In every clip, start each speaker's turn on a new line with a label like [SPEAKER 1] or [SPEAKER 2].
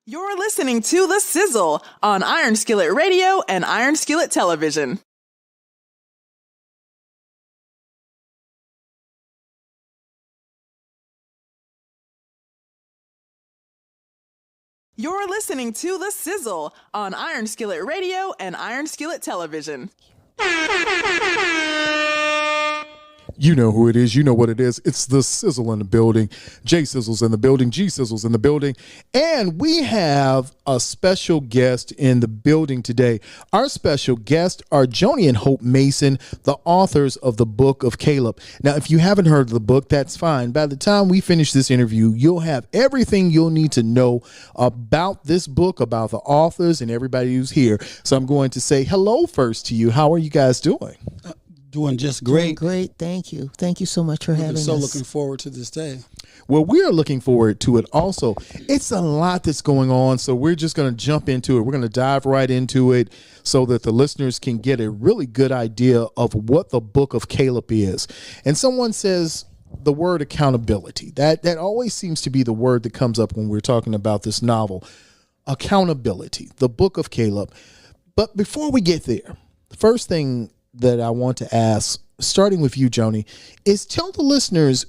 [SPEAKER 1] You're listening to The Sizzle on Iron Skillet Radio and Iron Skillet Television. You're listening to The Sizzle on Iron Skillet Radio and Iron Skillet Television.
[SPEAKER 2] You know who it is. You know what it is. It's the Sizzle in the building. J Sizzle's in the building. G Sizzle's in the building. And we have a special guest in the building today. Our special guests are Joni and Hope Mason, the authors of the Book of Caleb. Now, if you haven't heard of the book, that's fine. By the time we finish this interview, you'll have everything you'll need to know about this book, about the authors, and everybody who's here. So I'm going to say hello first to you. How are you guys doing?
[SPEAKER 3] Doing just great.
[SPEAKER 4] Doing great. Thank you. Thank you so much for having us.
[SPEAKER 3] So looking forward to this day.
[SPEAKER 2] Well, we are looking forward to it also. It's a lot that's going on, so we're just going to jump into it. We're going to dive right into it so that the listeners can get a really good idea of what the Book of Caleb is. And someone says the word accountability. That always seems to be the word that comes up when we're talking about this novel. Accountability, the Book of Caleb. But before we get there, the first thing that I want to ask, starting with you, Joni, is tell the listeners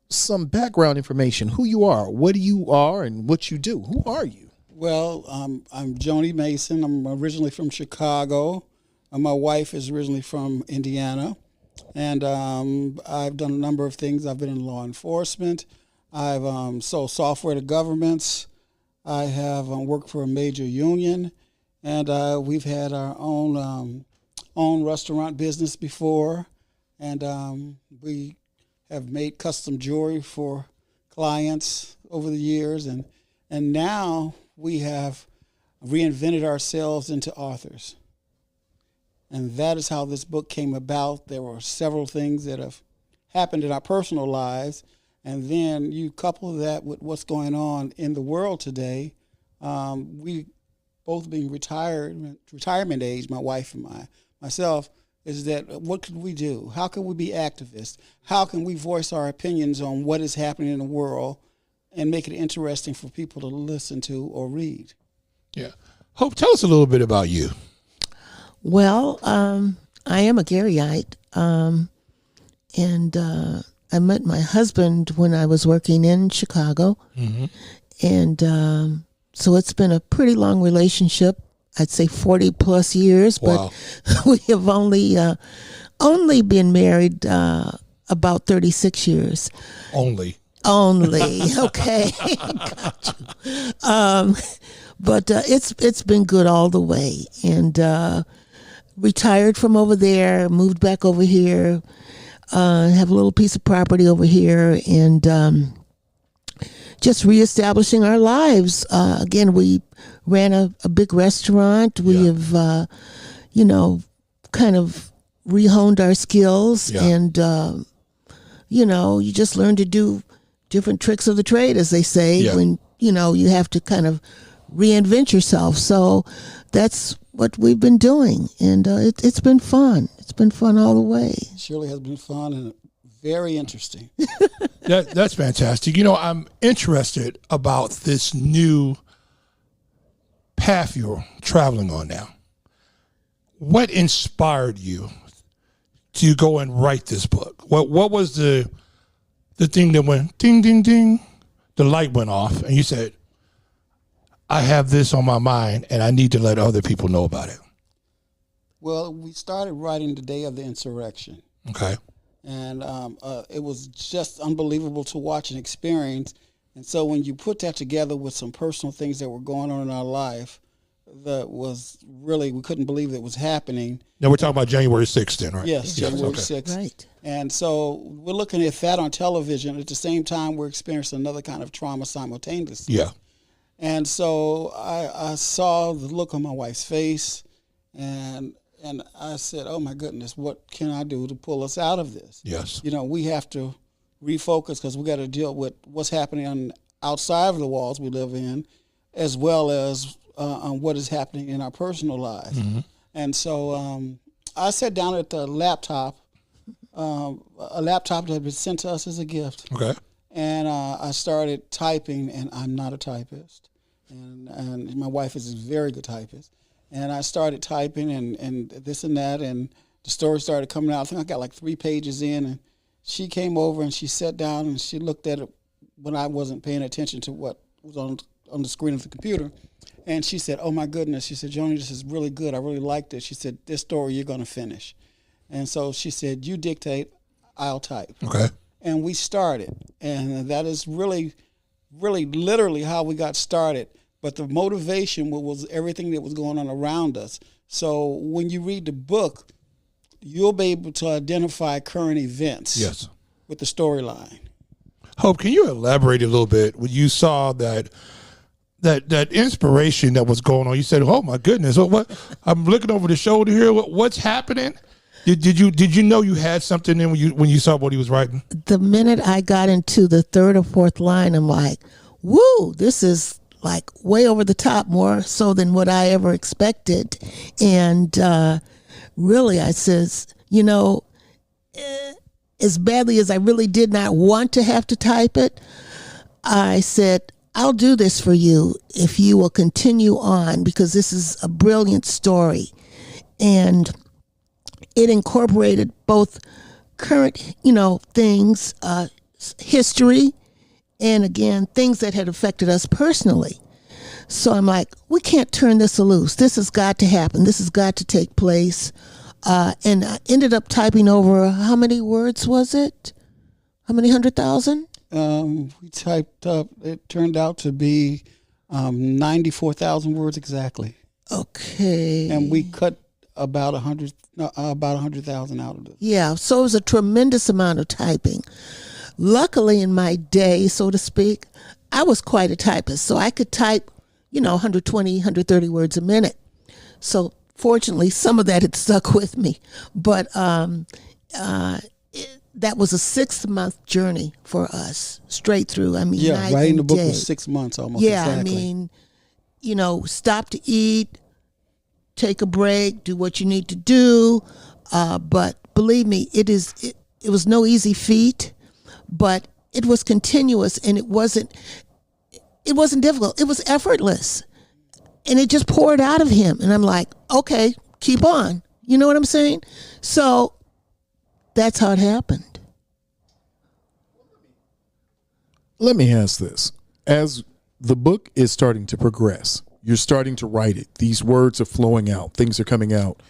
[SPEAKER 2] some background information, who you are, what you are, and what you do. Who are you?
[SPEAKER 3] Well, I'm Joni Mason. I'm originally from Chicago. My wife is originally from Indiana. And I've done a number of things. I've been in law enforcement. I've sold software to governments. I have worked for a major union. And we've had our own restaurant business before, and we have made custom jewelry for clients over the years, and now we have reinvented ourselves into authors. And that is how this book came about. There were several things that have happened in our personal lives, and then you couple that with what's going on in the world today. We both being retirement age, my wife and myself, is that what could we do? How can we be activists? How can we voice our opinions on what is happening in the world and make it interesting for people to listen to or read?
[SPEAKER 5] Yeah. Hope, tell us a little bit about you.
[SPEAKER 4] Well, I am a Garyite, and I met my husband when I was working in Chicago, and so it's been a pretty long relationship. I'd say 40 plus years, but wow. We have only been married about 36 years.
[SPEAKER 5] Only.
[SPEAKER 4] Okay. Got you. But it's been good all the way, and retired from over there, moved back over here, have a little piece of property over here, and just reestablishing our lives. Again, we ran a big restaurant. We have, kind of rehoned our skills, and, you just learn to do different tricks of the trade, as they say, when, you have to kind of reinvent yourself. So that's what we've been doing, and it's been fun. It's been fun all the way.
[SPEAKER 3] It surely has been fun and very interesting.
[SPEAKER 5] That's fantastic. I'm interested about this new path you're traveling on now. What inspired you to go and write this book? What was the thing that went ding, ding, ding, the light went off, and you said, I have this on my mind, and I need to let other people know about it?
[SPEAKER 3] Well, we started writing the day of the insurrection.
[SPEAKER 5] Okay.
[SPEAKER 3] And it was just unbelievable to watch and experience. And so when you put that together with some personal things that were going on in our life, that was really, we couldn't believe that was happening.
[SPEAKER 5] Now we're talking about January 6th then, right?
[SPEAKER 3] Yes, January 6th.
[SPEAKER 4] Right.
[SPEAKER 3] And so we're looking at that on television. At the same time, we're experiencing another kind of trauma simultaneously.
[SPEAKER 5] Yeah.
[SPEAKER 3] And so I saw the look on my wife's face, and I said, oh, my goodness, what can I do to pull us out of this?
[SPEAKER 5] Yes.
[SPEAKER 3] We have to refocus because we got to deal with what's happening outside of the walls we live in, as well as on what is happening in our personal lives. Mm-hmm. And so I sat down at the laptop, a laptop that had been sent to us as a gift.
[SPEAKER 5] Okay.
[SPEAKER 3] And I started typing, and I'm not a typist. and my wife is a very good typist. And I started typing and this and that, and the story started coming out. I think I got like 3 pages in, and she came over and she sat down and she looked at it when I wasn't paying attention to what was on the screen of the computer. And she said, "Oh my goodness," she said, "Joni, this is really good. I really liked it." She said, "This story you're going to finish." And so she said, "You dictate, I'll type."
[SPEAKER 5] Okay.
[SPEAKER 3] And we started. And that is really, really literally how we got started. But the motivation was everything that was going on around us. So when you read the book, you'll be able to identify current events.
[SPEAKER 5] Yes.
[SPEAKER 3] With the storyline.
[SPEAKER 5] Hope, can you elaborate a little bit when you saw that inspiration that was going on? You said, "Oh my goodness, what? I'm looking over the shoulder here. What's happening?" Did you know you had something in when you saw what he was writing?
[SPEAKER 4] The minute I got into the 3rd or 4th line, I'm like, "Woo! This is like way over the top, more so than what I ever expected." And really, I says, as badly as I really did not want to have to type it, I said, "I'll do this for you if you will continue on, because this is a brilliant story." And it incorporated both current, things, history, and again, things that had affected us personally. So I'm like, we can't turn this loose. This has got to happen. This has got to take place. And I ended up typing over, how many words was it? How many 100,000?
[SPEAKER 3] We typed up, it turned out to be 94,000 words exactly.
[SPEAKER 4] Okay.
[SPEAKER 3] And we cut about 100,000 out of it.
[SPEAKER 4] Yeah, so it was a tremendous amount of typing. Luckily, in my day, so to speak, I was quite a typist, so I could type, 120, 130 words a minute. So fortunately, some of that had stuck with me. But that was a 6-month journey for us, straight through. I mean, night
[SPEAKER 3] writing
[SPEAKER 4] and
[SPEAKER 3] the book
[SPEAKER 4] day.
[SPEAKER 3] was 6 months almost.
[SPEAKER 4] Yeah,
[SPEAKER 3] exactly.
[SPEAKER 4] I mean, stop to eat, take a break, do what you need to do. But believe me, it was no easy feat, but it was continuous, and it wasn't difficult. It was effortless, and it just poured out of him. And I'm like, okay, keep on. You know what I'm saying? So that's how it happened.
[SPEAKER 2] Let me ask this. As the book is starting to progress, you're starting to write it. These words are flowing out. Things are coming out.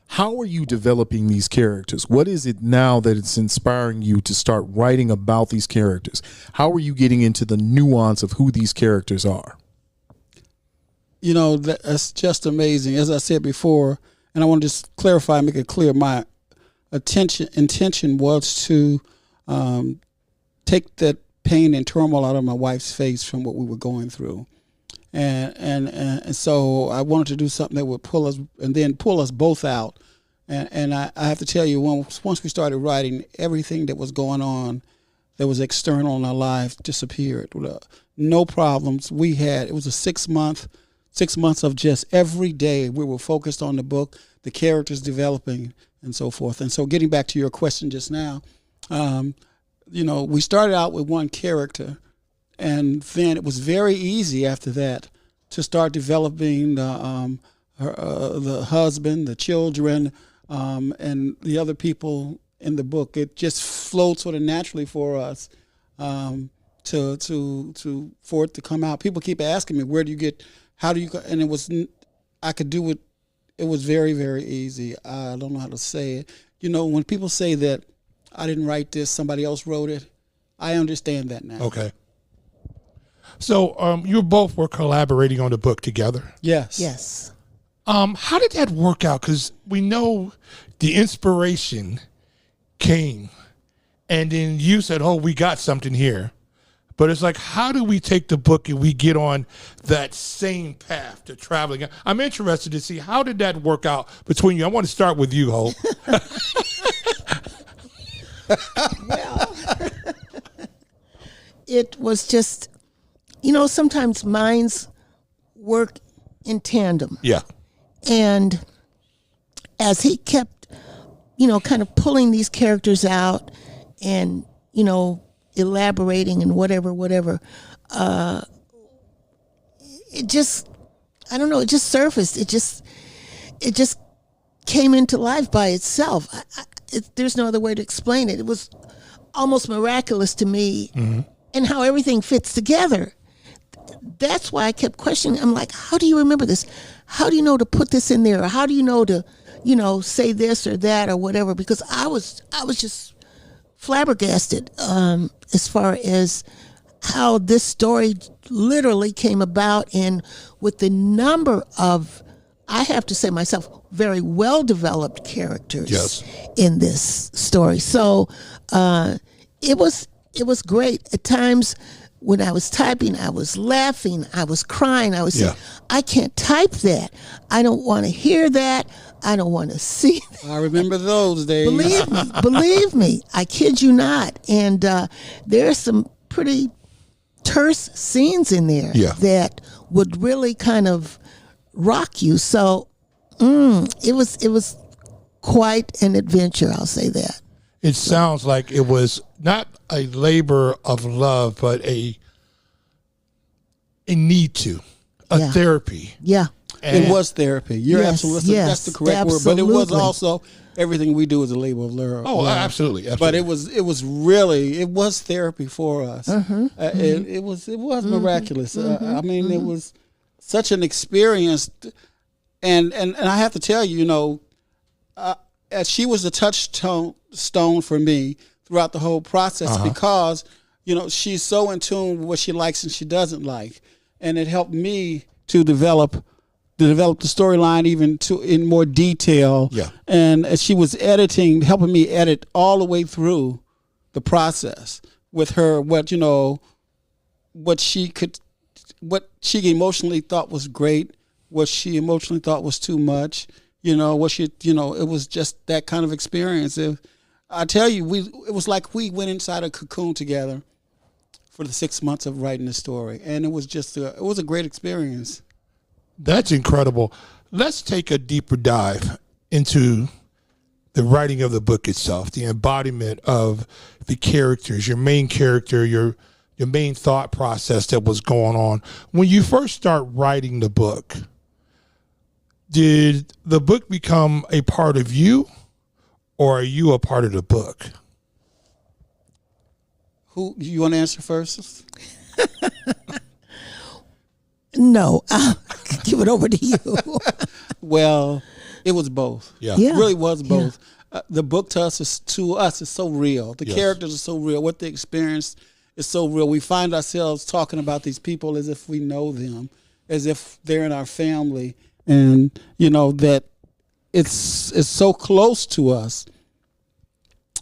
[SPEAKER 2] How are you developing these characters? What is it now that it's inspiring you to start writing about these characters? How are you getting into the nuance of who these characters are?
[SPEAKER 3] That's just amazing. As I said before, and I want to just clarify, make it clear, my intention was to take that pain and turmoil out of my wife's face from what we were going through. And so I wanted to do something that would pull us both out. And I have to tell you, once we started writing, everything that was going on that was external in our lives disappeared. No problems. It was a 6 months of just every day we were focused on the book, the characters developing, and so forth. And so getting back to your question just now, we started out with one character, and then it was very easy after that to start developing the husband, the children, and the other people in the book. It just flowed sort of naturally for us for it to come out. People keep asking me, how do you, and I could do it. It was very, very easy. I don't know how to say it. When people say that I didn't write this, somebody else wrote it, I understand that now.
[SPEAKER 5] Okay. So you both were collaborating on the book together?
[SPEAKER 3] Yes.
[SPEAKER 4] Yes.
[SPEAKER 5] How did that work out? Because we know the inspiration came, and then you said, "Oh, we got something here." But it's like, how do we take the book and we get on that same path to traveling? I'm interested to see, how did that work out between you? I want to start with you, Hope.
[SPEAKER 4] Well, it was just, sometimes minds work in tandem.
[SPEAKER 5] Yeah.
[SPEAKER 4] And as he kept, kind of pulling these characters out and, elaborating and whatever, it just, I don't know, it just surfaced. It just came into life by itself. There's no other way to explain it. It was almost miraculous to me, and how everything fits together. That's why I kept questioning. I'm like, how do you remember this? How do you know to put this in there? Or how do you know to, say this or that or whatever? Because I was just flabbergasted as far as how this story literally came about, and with the number of, I have to say myself, very well-developed characters in this story. So it was great. At times when I was typing, I was laughing, I was crying, I was saying, I can't type that. I don't want to hear that. I don't want to see that.
[SPEAKER 3] I remember those days.
[SPEAKER 4] Believe me, I kid you not. And there are some pretty terse scenes in there that would really kind of rock you. So it was quite an adventure, I'll say that.
[SPEAKER 5] It sounds like it was not a labor of love, but a need to, therapy.
[SPEAKER 4] Yeah.
[SPEAKER 3] And it was therapy. You're absolutely, that's the correct word. But it was also, everything we do is a labor of love.
[SPEAKER 5] Oh, absolutely.
[SPEAKER 3] But it was therapy for us. It was miraculous. I mean, it was such an experience. And I have to tell you, she was a touchstone for me throughout the whole process because, she's so in tune with what she likes and she doesn't like. And it helped me to develop the storyline even in more detail. Yeah. And she was helping me edit all the way through the process with her, what she emotionally thought was great, what she emotionally thought was too much. It was just that kind of experience. I tell you, it was like we went inside a cocoon together for the 6 months of writing the story, and it was a great experience.
[SPEAKER 5] That's incredible. Let's take a deeper dive into the writing of the book itself, the embodiment of the characters, your main character, your main thought process that was going on. When you first start writing the book, did the book become a part of you, or are you a part of the book?
[SPEAKER 3] Who you want to answer first?
[SPEAKER 4] No, I'll give it over to you.
[SPEAKER 3] Well, it was both.
[SPEAKER 5] Yeah.
[SPEAKER 3] It really was both. The book to us is so real. The characters are so real. What they experienced is so real. We find ourselves talking about these people as if we know them, as if they're in our family. And that it's so close to us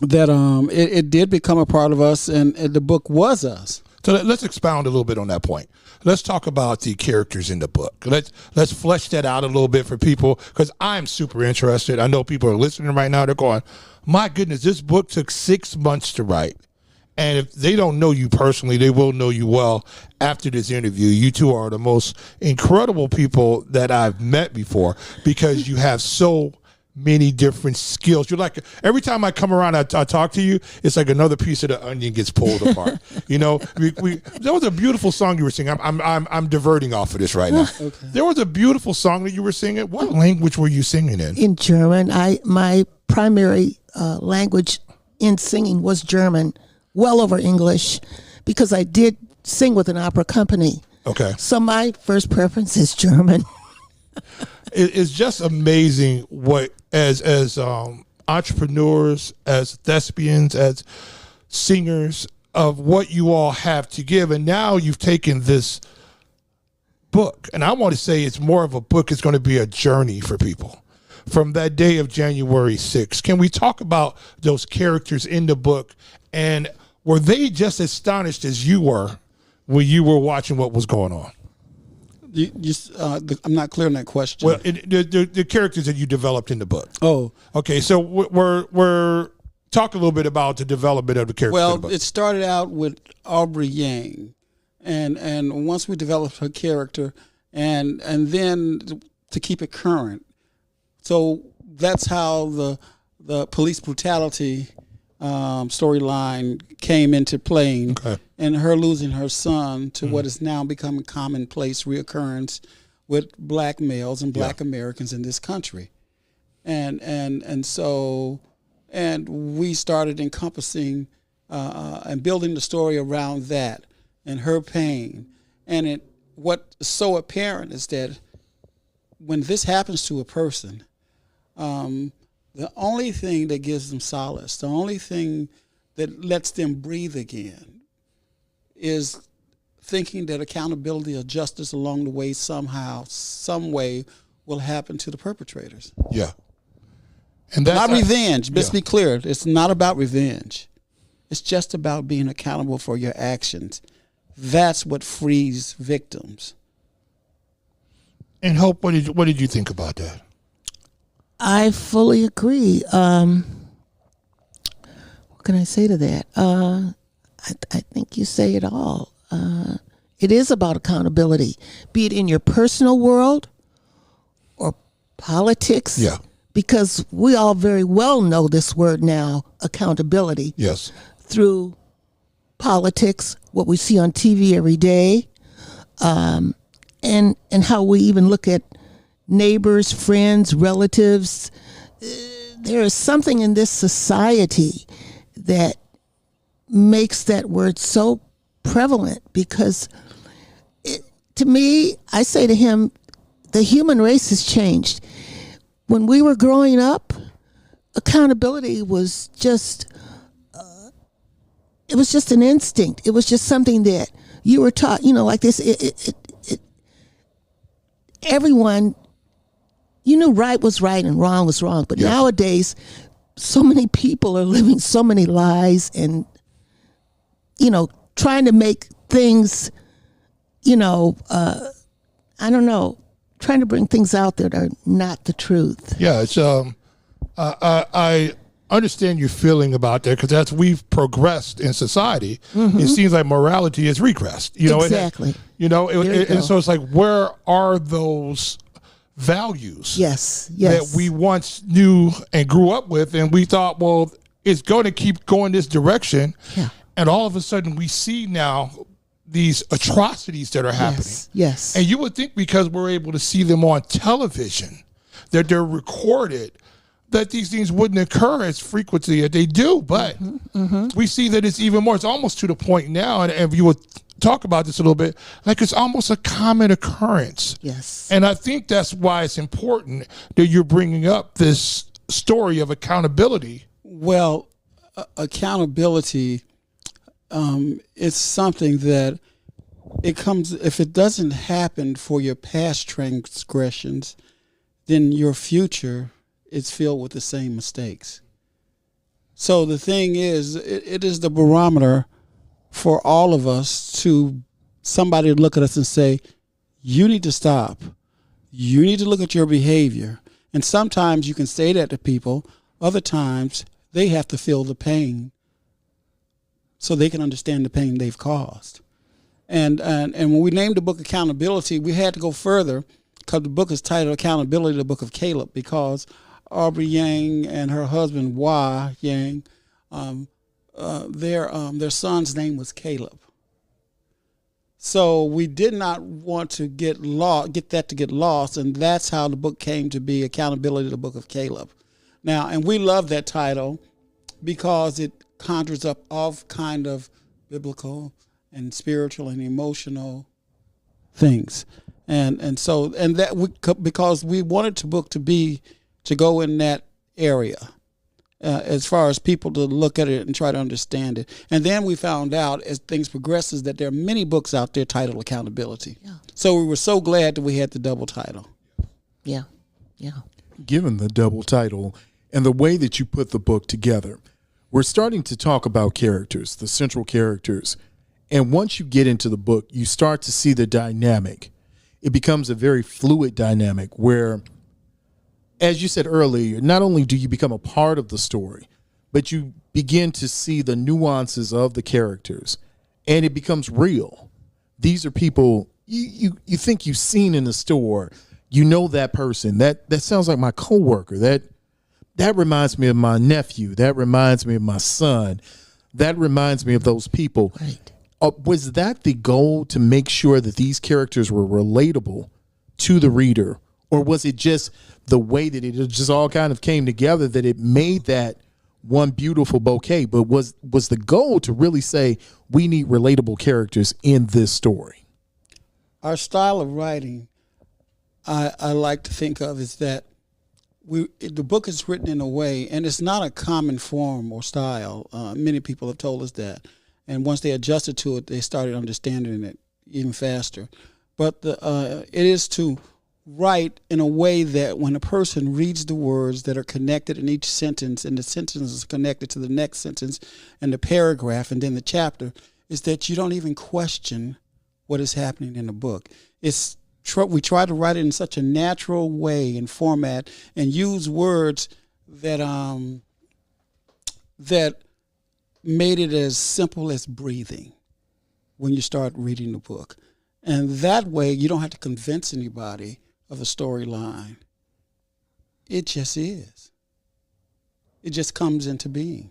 [SPEAKER 3] that it did become a part of us, and the book was us.
[SPEAKER 5] So let's expound a little bit on that point. Let's talk about the characters in the book. Let's flesh that out a little bit for people, because I'm super interested. I know people are listening right now. They're going, my goodness, this book took 6 months to write. And if they don't know you personally, they will know you well after this interview. You two are the most incredible people that I've met before, because you have so many different skills. You're like, every time I come around, I talk to you, it's like another piece of the onion gets pulled apart. That was a beautiful song you were singing. I'm diverting off of this right now. Okay. There was a beautiful song that you were singing. What language were you singing in?
[SPEAKER 4] In German. My primary language in singing was German. Well over English, because I did sing with an opera company.
[SPEAKER 5] Okay.
[SPEAKER 4] So my first preference is German.
[SPEAKER 5] It's just amazing what, as entrepreneurs, as thespians, as singers, of what you all have to give. And now you've taken this book, and I want to say it's more of a book. It's going to be a journey for people. From that day of January 6th, can we talk about those characters in the book, and were they just as astonished as you were when you were watching what was going on?
[SPEAKER 3] I'm not clear on that question.
[SPEAKER 5] Well, the characters that you developed in the book.
[SPEAKER 3] Oh,
[SPEAKER 5] okay. So we're talk a little bit about the development of the characters.
[SPEAKER 3] Well,
[SPEAKER 5] in the book.
[SPEAKER 3] It started out with Aubrey Yang, and once we developed her character, and then to keep it current. So that's how the police brutality storyline came into playing. Okay. and her losing her son to what is now becoming commonplace reoccurrence with black males and black Americans in this country. And so we started encompassing and building the story around that and her pain. And what's so apparent is that when this happens to a person, the only thing that gives them solace, the only thing that lets them breathe again, is thinking that accountability or justice along the way somehow, some way, will happen to the perpetrators.
[SPEAKER 5] Yeah. And that's
[SPEAKER 3] not revenge. Let's be clear. It's not about revenge. It's just about being accountable for your actions. That's what frees victims.
[SPEAKER 5] And Hope, what did you think about that?
[SPEAKER 4] I fully agree. What can I say to that? I think you say it all. It is about accountability, be it in your personal world or politics.
[SPEAKER 5] Yeah.
[SPEAKER 4] Because we all very well know this word now, accountability.
[SPEAKER 5] Yes.
[SPEAKER 4] Through politics, what we see on TV every day, and how we even look at neighbors, friends, relatives. There is something in this society that makes that word so prevalent because to me, I say to him, the human race has changed. When we were growing up, accountability was just, it was just an instinct. It was just something that you were taught, like this, everyone, you knew right was right and wrong was wrong. But nowadays, so many people are living so many lies and, trying to make things, I don't know, trying to bring things out that are not the truth.
[SPEAKER 5] Yeah, it's I understand your feeling about that because as we've progressed in society, it seems like morality has regressed.
[SPEAKER 4] Exactly.
[SPEAKER 5] And so it's like, where are those values?
[SPEAKER 4] Yes.
[SPEAKER 5] That we once knew and grew up with, and we thought, well, it's going to keep going this direction.
[SPEAKER 4] Yeah.
[SPEAKER 5] And all of a sudden, we see now these atrocities that are happening.
[SPEAKER 4] Yes.
[SPEAKER 5] And you would think because we're able to see them on television, that they're recorded, that these things wouldn't occur as frequently as they do. But we see that it's even more. It's almost to the point now, and you would talk about this a little bit, like it's almost a common occurrence.
[SPEAKER 4] Yes.
[SPEAKER 5] And I think that's why it's important that you're bringing up this story of accountability.
[SPEAKER 3] Well, accountability, it's something that it comes, if it doesn't happen for your past transgressions, then your future is filled with the same mistakes. So the thing is, it is the barometer for all of us to somebody to look at us and say, you need to stop. You need to look at your behavior. And sometimes you can say that to people. Other times they have to feel the pain so they can understand the pain they've caused. And when we named the book Accountability, we had to go further because the book is titled Accountability, the Book of Caleb, because Aubrey Yang and her husband, Wah Yang, their son's name was Caleb. So we did not want to get that to get lost, and that's how the book came to be, Accountability, the Book of Caleb. Now, and we love that title because it conjures up all kind of biblical and spiritual and emotional things, and that because we wanted the book to go in that area. As far as people to look at it and try to understand it. And then we found out as things progresses that there are many books out there titled Accountability. Yeah. So we were so glad that we had the double title.
[SPEAKER 4] Yeah.
[SPEAKER 2] Given the double title and the way that you put the book together, we're starting to talk about characters, the central characters. And once you get into the book, you start to see the dynamic. It becomes a very fluid dynamic where, as you said earlier, not only do you become a part of the story, but you begin to see the nuances of the characters, and it becomes real. These are people you think you've seen in the store. You know that person. That sounds like my coworker. That reminds me of my nephew. That reminds me of my son. That reminds me of those people.
[SPEAKER 4] Right.
[SPEAKER 2] Was that the goal, to make sure that these characters were relatable to the reader? Or was it just the way that it just all kind of came together that it made that one beautiful bouquet? But was the goal to really say we need relatable characters in this story?
[SPEAKER 3] Our style of writing, I like to think of is that the book is written in a way, and it's not a common form or style. Many people have told us that. And once they adjusted to it, they started understanding it even faster. But it is to write in a way that when a person reads the words that are connected in each sentence, and the sentence is connected to the next sentence and the paragraph and then the chapter, is that you don't even question what is happening in the book. We try to write it in such a natural way and format, and use words that that made it as simple as breathing when you start reading the book. And that way you don't have to convince anybody of the storyline. It just is. It just comes into being.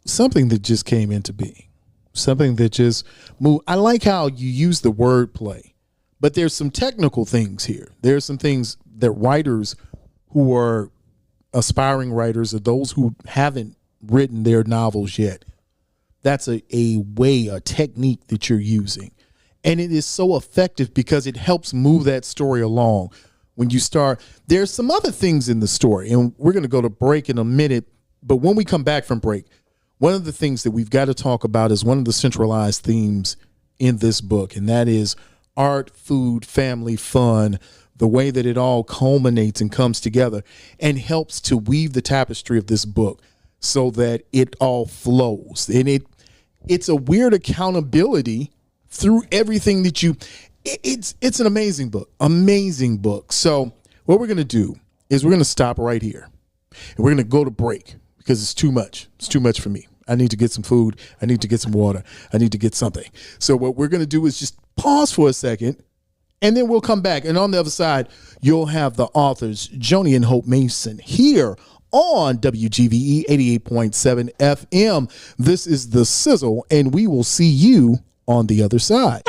[SPEAKER 2] Something that just came into being. Something that just moved. I like how you use the word play, but there's some technical things here. There's some things that writers who are aspiring writers, or those who haven't written their novels yet, that's a technique that you're using. And it is so effective because it helps move that story along. When you start, there's some other things in the story, and we're going to go to break in a minute. But when we come back from break, one of the things that we've got to talk about is one of the centralized themes in this book, and that is art, food, family, fun, the way that it all culminates and comes together and helps to weave the tapestry of this book so that it all flows. And it's a weird accountability through everything that it's an amazing book. So what we're going to do is we're going to stop right here, and we're going to go to break because it's too much. It's too much for me. I need to get some food. I need to get some water. I need to get something. So what we're going to do is just pause for a second, and then we'll come back. And on the other side, you'll have the authors, Joni and Hope Mason, here on WGVE 88.7 FM. This is The Sizzle, and we will see you on the other side.